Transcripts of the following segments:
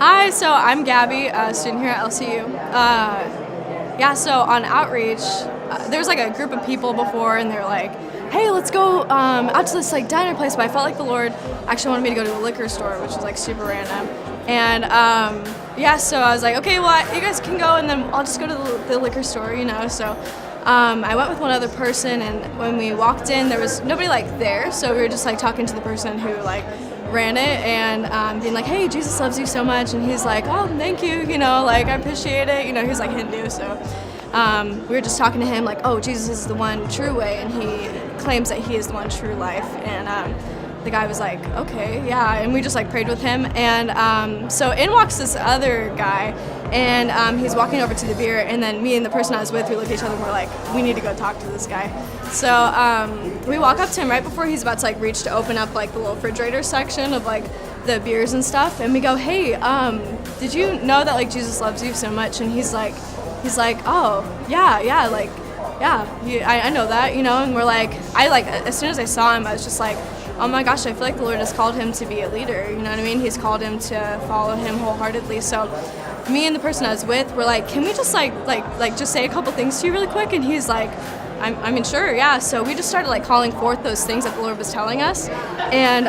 Hi, so I'm Gabby, a student here at LCU. So on outreach, there was like a group of people before, and they're like, "Hey, let's go out to this like diner place." But I felt like the Lord actually wanted me to go to a liquor store, which was like super random. And so I was like, "Okay, well, you guys can go, and then I'll just go to the liquor store, you know." So I went with one other person, and when we walked in, there was nobody like there, so we were just like talking to the person who like ran it and being like, "Hey, Jesus loves you so much," and he's like, "Oh, thank you, you know, like I appreciate it," you know. He's like Hindu, so we were just talking to him like, "Oh, Jesus is the one true way," and he claims that he is the one true life. And the guy was like, "Okay, yeah," and we just like prayed with him. And so in walks this other guy, and he's walking over to the beer, and then me and the person I was with, we looked at each other and we're like, "We need to go talk to this guy." So we walk up to him right before he's about to like reach to open up like the little refrigerator section of like the beers and stuff, and we go, "Hey, did you know that like Jesus loves you so much?" And he's like, "Oh, yeah, like, yeah, I know that, you know." And we're like, as soon as I saw him, I was just like, "Oh my gosh, I feel like the Lord has called him to be a leader," you know what I mean? He's called him to follow him wholeheartedly. So me and the person I was with were like, "Can we just like just say a couple things to you really quick?" And he's like, I mean, sure, yeah. So we just started like calling forth those things that the Lord was telling us, and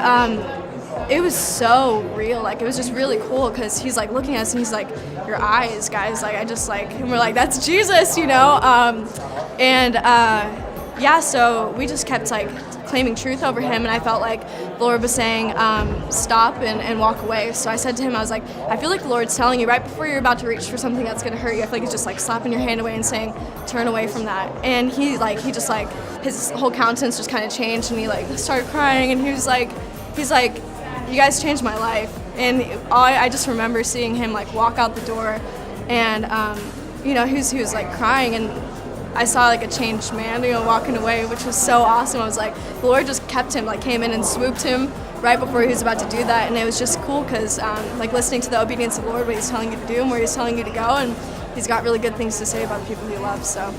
it was so real. Like, it was just really cool because he's like looking at us and he's like, "Your eyes, guys." Like, I just like, and we're like, "That's Jesus," you know. So we just kept like claiming truth over him, and I felt like the Lord was saying, "Stop and walk away." So I said to him, I was like, "I feel like the Lord's telling you right before you're about to reach for something that's going to hurt you, I feel like he's just like slapping your hand away and saying, turn away from that." And he just like, his whole countenance just kind of changed, and he like started crying, and he's like, "You guys changed my life." And I just remember seeing him like walk out the door, and he was like crying, and I saw like a changed man, walking away, which was so awesome. I was like, the Lord just kept him, like came in and swooped him right before he was about to do that. And it was just cool because like listening to the obedience of the Lord, what he's telling you to do and where he's telling you to go, and he's got really good things to say about the people he loves. So